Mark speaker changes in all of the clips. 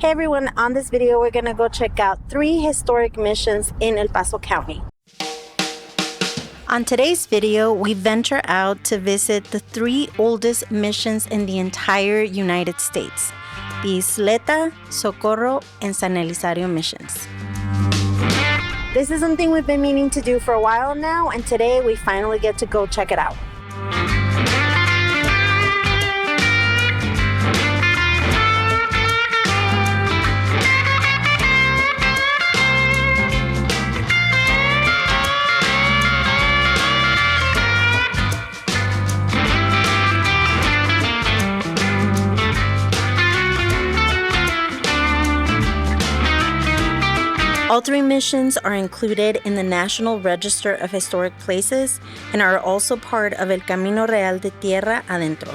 Speaker 1: Hey everyone, on this video we're gonna go check out 3 historic missions in El Paso County. On today's video, we venture out to visit the 3 oldest missions in the entire United States, the Ysleta, Socorro, and San Elizario missions. This is something we've been meaning to do for a while now, and today we finally get to go check it out. All 3 missions are included in the National Register of Historic Places and are also part of El Camino Real de Tierra Adentro.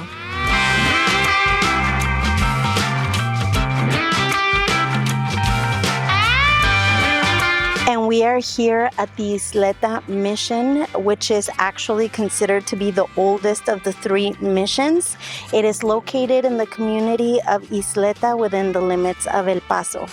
Speaker 1: And we are here at the Ysleta Mission, which is actually considered to be the oldest of the 3 missions. It is located in the community of Ysleta within the limits of El Paso.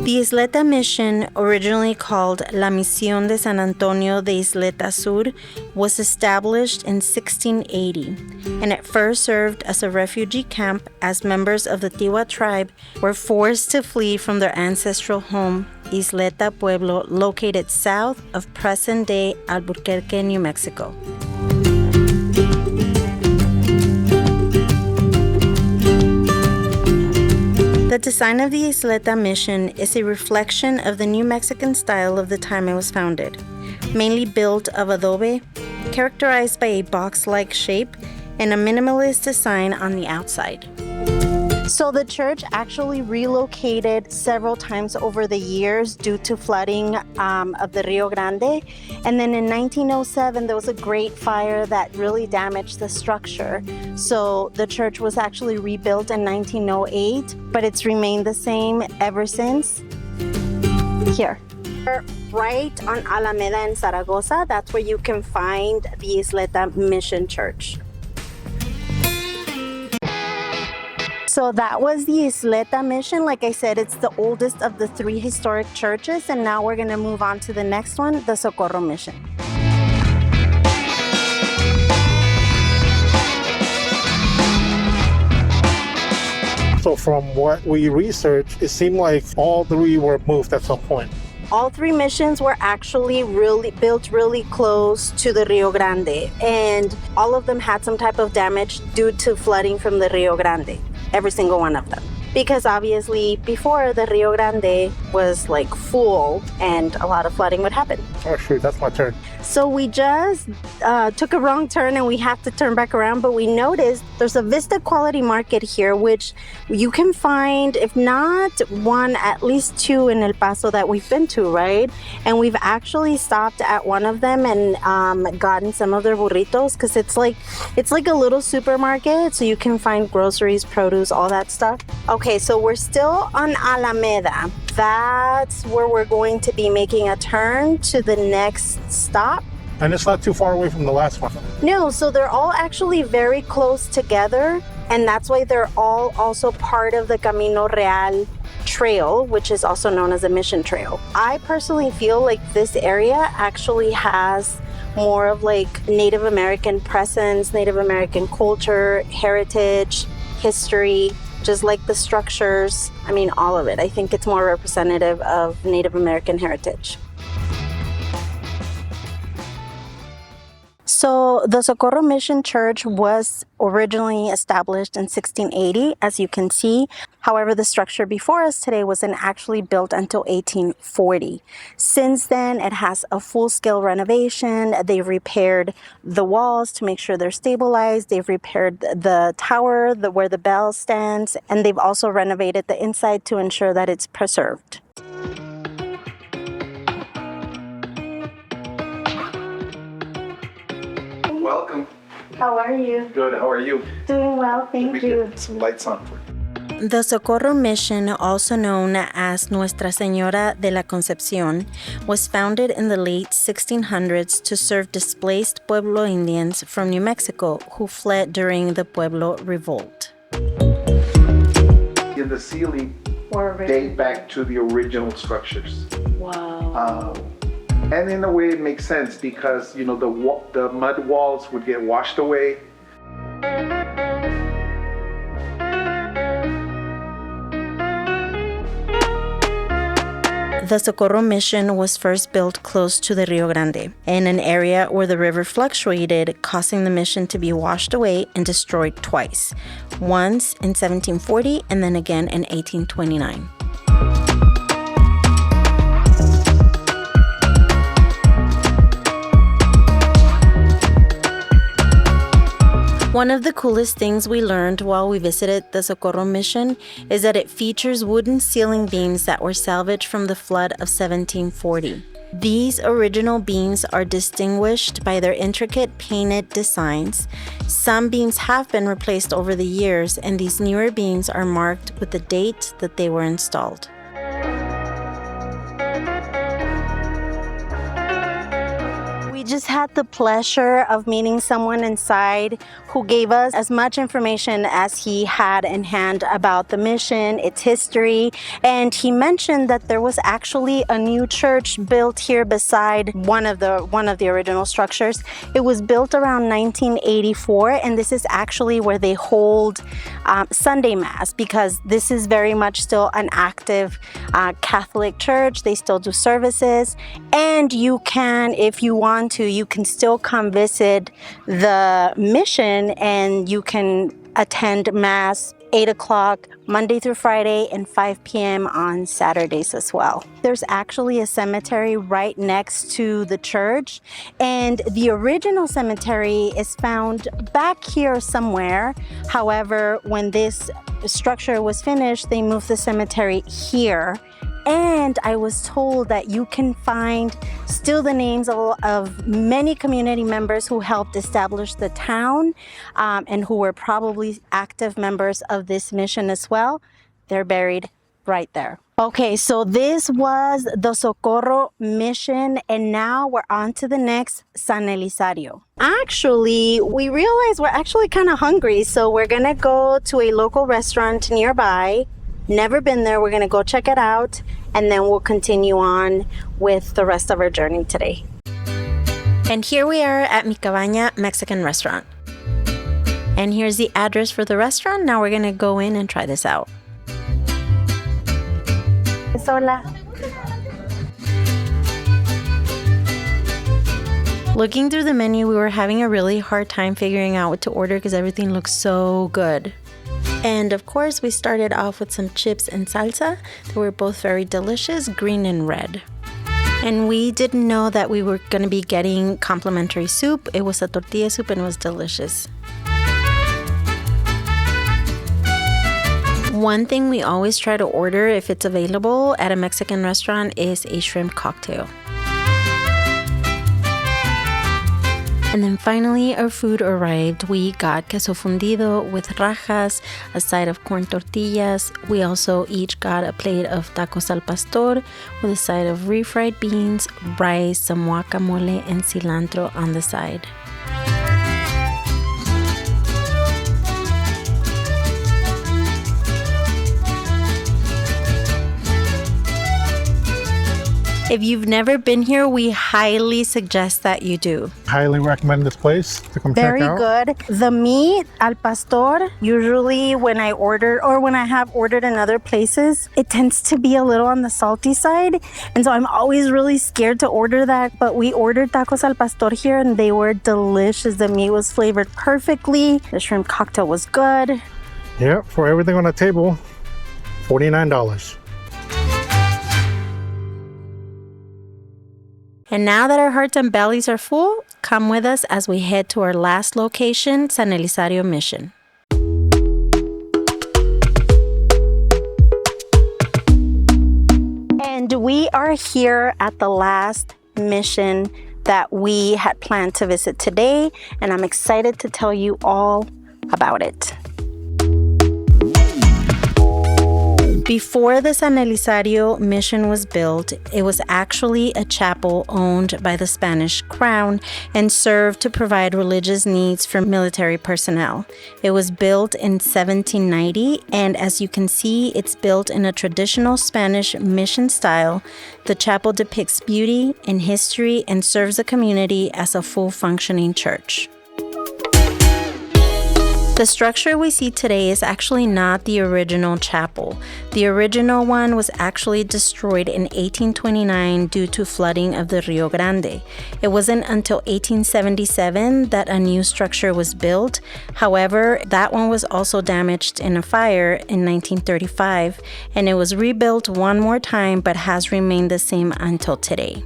Speaker 1: The Ysleta Mission, originally called La Misión de San Antonio de Ysleta Sur, was established in 1680, and it first served as a refugee camp as members of the Tiwa tribe were forced to flee from their ancestral home, Ysleta Pueblo, located south of present-day Albuquerque, New Mexico. The design of the Ysleta Mission is a reflection of the New Mexican style of the time it was founded, mainly built of adobe, characterized by a box-like shape and a minimalist design on the outside. So the church actually relocated several times over the years due to flooding of the Rio Grande. And then in 1907, there was a great fire that really damaged the structure. So the church was actually rebuilt in 1908, but it's remained the same ever since. Here. Right on Alameda in Zaragoza, that's where you can find the Ysleta Mission Church. So that was the Ysleta Mission. Like I said, it's the oldest of the 3 historic churches, and now we're going to move on to the next one, the Socorro Mission.
Speaker 2: So from what we researched, it seemed like all 3 were moved at some point.
Speaker 1: All 3 missions were actually built really close to the Rio Grande, and all of them had some type of damage due to flooding from the Rio Grande. Every single one of them. Because obviously before the Rio Grande was like full and a lot of flooding would happen.
Speaker 2: Oh shoot, that's my turn.
Speaker 1: So we just took a wrong turn and we have to turn back around, but we noticed there's a Vista Quality Market here, which you can find, if not 1, at least 2 in El Paso that we've been to, right? And we've actually stopped at one of them and gotten some of their burritos, because it's like a little supermarket, so you can find groceries, produce, all that stuff. Okay, so we're still on Alameda. That's where we're going to be making a turn to the next stop.
Speaker 2: And it's not too far away from the last one.
Speaker 1: No, so they're all actually very close together, and that's why they're all also part of the Camino Real trail, which is also known as a mission trail. I personally feel like this area actually has more of like Native American presence, Native American culture, heritage, history, just like the structures. I mean, all of it. I think it's more representative of Native American heritage. So the Socorro Mission Church was originally established in 1680, as you can see. However, the structure before us today wasn't actually built until 1840. Since then, it has a full-scale renovation. They've repaired the walls to make sure they're stabilized. They've repaired the tower, where the bell stands, and they've also renovated the inside to ensure that it's preserved.
Speaker 3: Welcome.
Speaker 1: How are you?
Speaker 3: Good. How are you?
Speaker 1: Doing well, thank you.
Speaker 3: Get some lights on for you.
Speaker 1: The Socorro Mission, also known as Nuestra Señora de la Concepción, was founded in the late 1600s to serve displaced Pueblo Indians from New Mexico who fled during the Pueblo Revolt.
Speaker 3: In the ceiling date back to the original structures.
Speaker 4: Wow.
Speaker 3: And in a way it makes sense because, you know, the mud walls would get washed away.
Speaker 1: The Socorro Mission was first built close to the Rio Grande, in an area where the river fluctuated, causing the mission to be washed away and destroyed twice, once in 1740 and then again in 1829. One of the coolest things we learned while we visited the Socorro Mission is that it features wooden ceiling beams that were salvaged from the flood of 1740. These original beams are distinguished by their intricate painted designs. Some beams have been replaced over the years, and these newer beams are marked with the date that they were installed. We just had the pleasure of meeting someone inside who gave us as much information as he had in hand about the mission, its history, and he mentioned that there was actually a new church built here beside one of the original structures. It was built around 1984, and this is actually where they hold Sunday Mass, because this is very much still an active Catholic church. They still do services, and you can, if you want to, you can still come visit the mission and you can attend Mass 8 o'clock Monday through Friday and 5 p.m. on Saturdays as well. There's actually a cemetery right next to the church, and the original cemetery is found back here somewhere. However, when this structure was finished, they moved the cemetery here. And I was told that you can find still the names of many community members who helped establish the town and who were probably active members of this mission as well. They're buried right there. Okay, so this was the Socorro Mission, and now we're on to the next, San Elizario. Actually, we realized we're actually kind of hungry, so we're gonna go to a local restaurant nearby. Never been there. We're gonna go check it out, and then we'll continue on with the rest of our journey today. And here we are at Mi Cabaña Mexican restaurant. And here's the address for the restaurant. Now we're gonna go in and try this out. Hola. Looking through the menu, we were having a really hard time figuring out what to order because everything looks so good. And of course, we started off with some chips and salsa. They were both very delicious, green and red. And we didn't know that we were going to be getting complimentary soup. It was a tortilla soup and it was delicious. One thing we always try to order if it's available at a Mexican restaurant is a shrimp cocktail. And then finally, our food arrived. We got queso fundido with rajas, a side of corn tortillas. We also each got a plate of tacos al pastor with a side of refried beans, rice, some guacamole, and cilantro on the side. If you've never been here, we highly suggest that you do.
Speaker 2: Highly recommend this place to come check out.
Speaker 1: Very good. The meat al pastor, usually when I order or when I have ordered in other places, it tends to be a little on the salty side. And so I'm always really scared to order that. But we ordered tacos al pastor here and they were delicious. The meat was flavored perfectly. The shrimp cocktail was good.
Speaker 2: Yeah, for everything on the table, $49.
Speaker 1: And now that our hearts and bellies are full, come with us as we head to our last location, San Elizario Mission. And we are here at the last mission that we had planned to visit today, and I'm excited to tell you all about it. Before the San Elizario Mission was built, it was actually a chapel owned by the Spanish crown and served to provide religious needs for military personnel. It was built in 1790, and as you can see, it's built in a traditional Spanish mission style. The chapel depicts beauty and history and serves the community as a full functioning church. The structure we see today is actually not the original chapel. The original one was actually destroyed in 1829 due to flooding of the Rio Grande. It wasn't until 1877 that a new structure was built. However, that one was also damaged in a fire in 1935, and it was rebuilt one more time but has remained the same until today.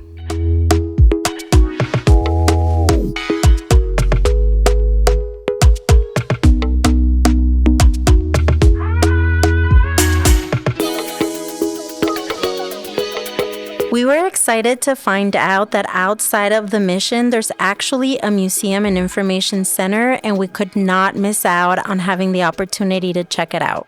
Speaker 1: We were excited to find out that outside of the mission, there's actually a museum and information center, and we could not miss out on having the opportunity to check it out.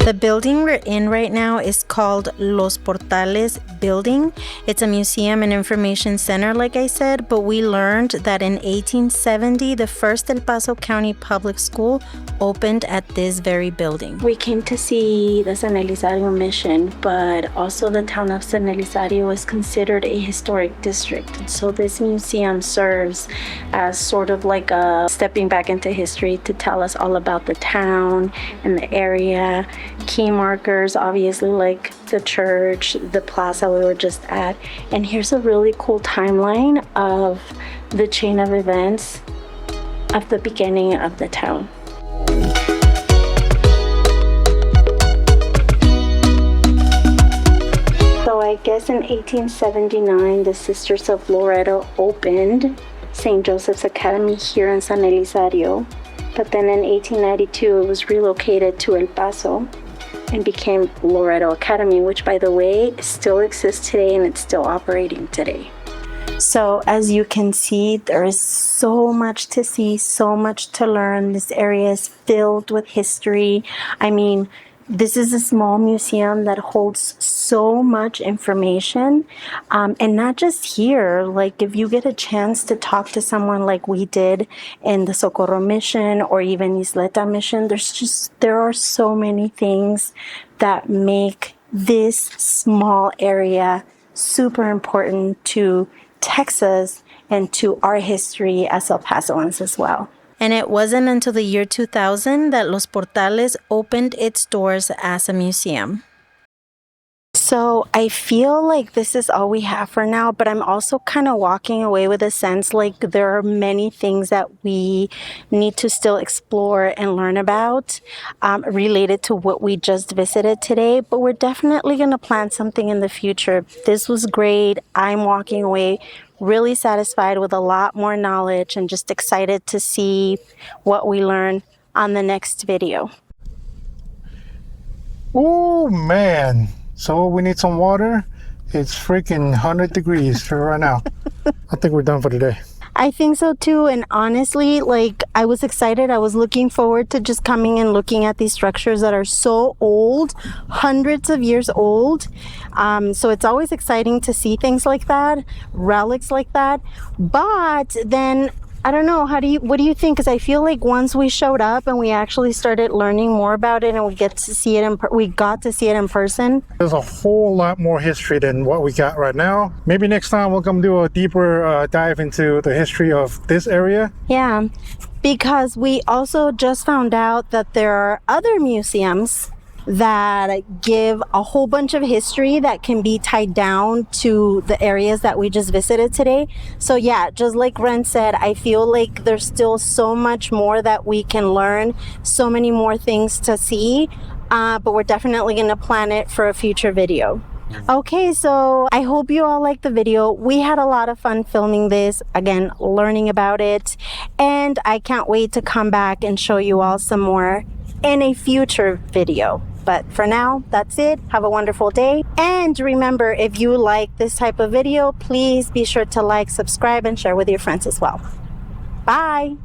Speaker 1: The building we're in right now is called Los Portales Building. It's a museum and information center, like I said, but we learned that in 1870, the first El Paso County Public School opened at this very building. We came to see the San Elizario Mission, but also the town of San Elizario is considered a historic district. So this museum serves as sort of like a stepping back into history to tell us all about the town and the area. Key markers, obviously, like the church, the plaza we were just at. And here's a really cool timeline of the chain of events of the beginning of the town. So I guess in 1879, the Sisters of Loreto opened St. Joseph's Academy here in San Elizario. But then in 1892, it was relocated to El Paso and became Loreto Academy, which, by the way, still exists today and it's still operating today. So as you can see, there is so much to see, so much to learn. This area is filled with history. I mean, this is a small museum that holds so much information, and not just here. Like, if you get a chance to talk to someone like we did in the Socorro Mission or even Ysleta Mission, there are so many things that make this small area super important to Texas and to our history as El Pasoans as well. And it wasn't until the year 2000 that Los Portales opened its doors as a museum. So I feel like this is all we have for now, but I'm also kind of walking away with a sense like there are many things that we need to still explore and learn about related to what we just visited today, but we're definitely going to plan something in the future. This was great. I'm walking away really satisfied with a lot more knowledge and just excited to see what we learn on the next video.
Speaker 2: Oh man, so we need some water. It's freaking 100 degrees right now. I think we're done for today.
Speaker 1: I think so too, and honestly, like, I was excited. I was looking forward to just coming and looking at these structures that are so old, hundreds of years old. So it's always exciting to see things like that, relics like that. But then, I don't know, what do you think? Because I feel like once we showed up and we actually started learning more about it and we got to see it in person.
Speaker 2: There's a whole lot more history than what we got right now. Maybe next time we'll come do a deeper dive into the history of this area.
Speaker 1: Yeah, because we also just found out that there are other museums that give a whole bunch of history that can be tied down to the areas that we just visited today. So yeah, just like Ren said, I feel like there's still so much more that we can learn, so many more things to see, but we're definitely going to plan it for a future video. Okay, so I hope you all liked the video. We had a lot of fun filming this, again, learning about it, and I can't wait to come back and show you all some more in a future video. But for now, that's it. Have a wonderful day. And remember, if you like this type of video, please be sure to like, subscribe, and share with your friends as well. Bye.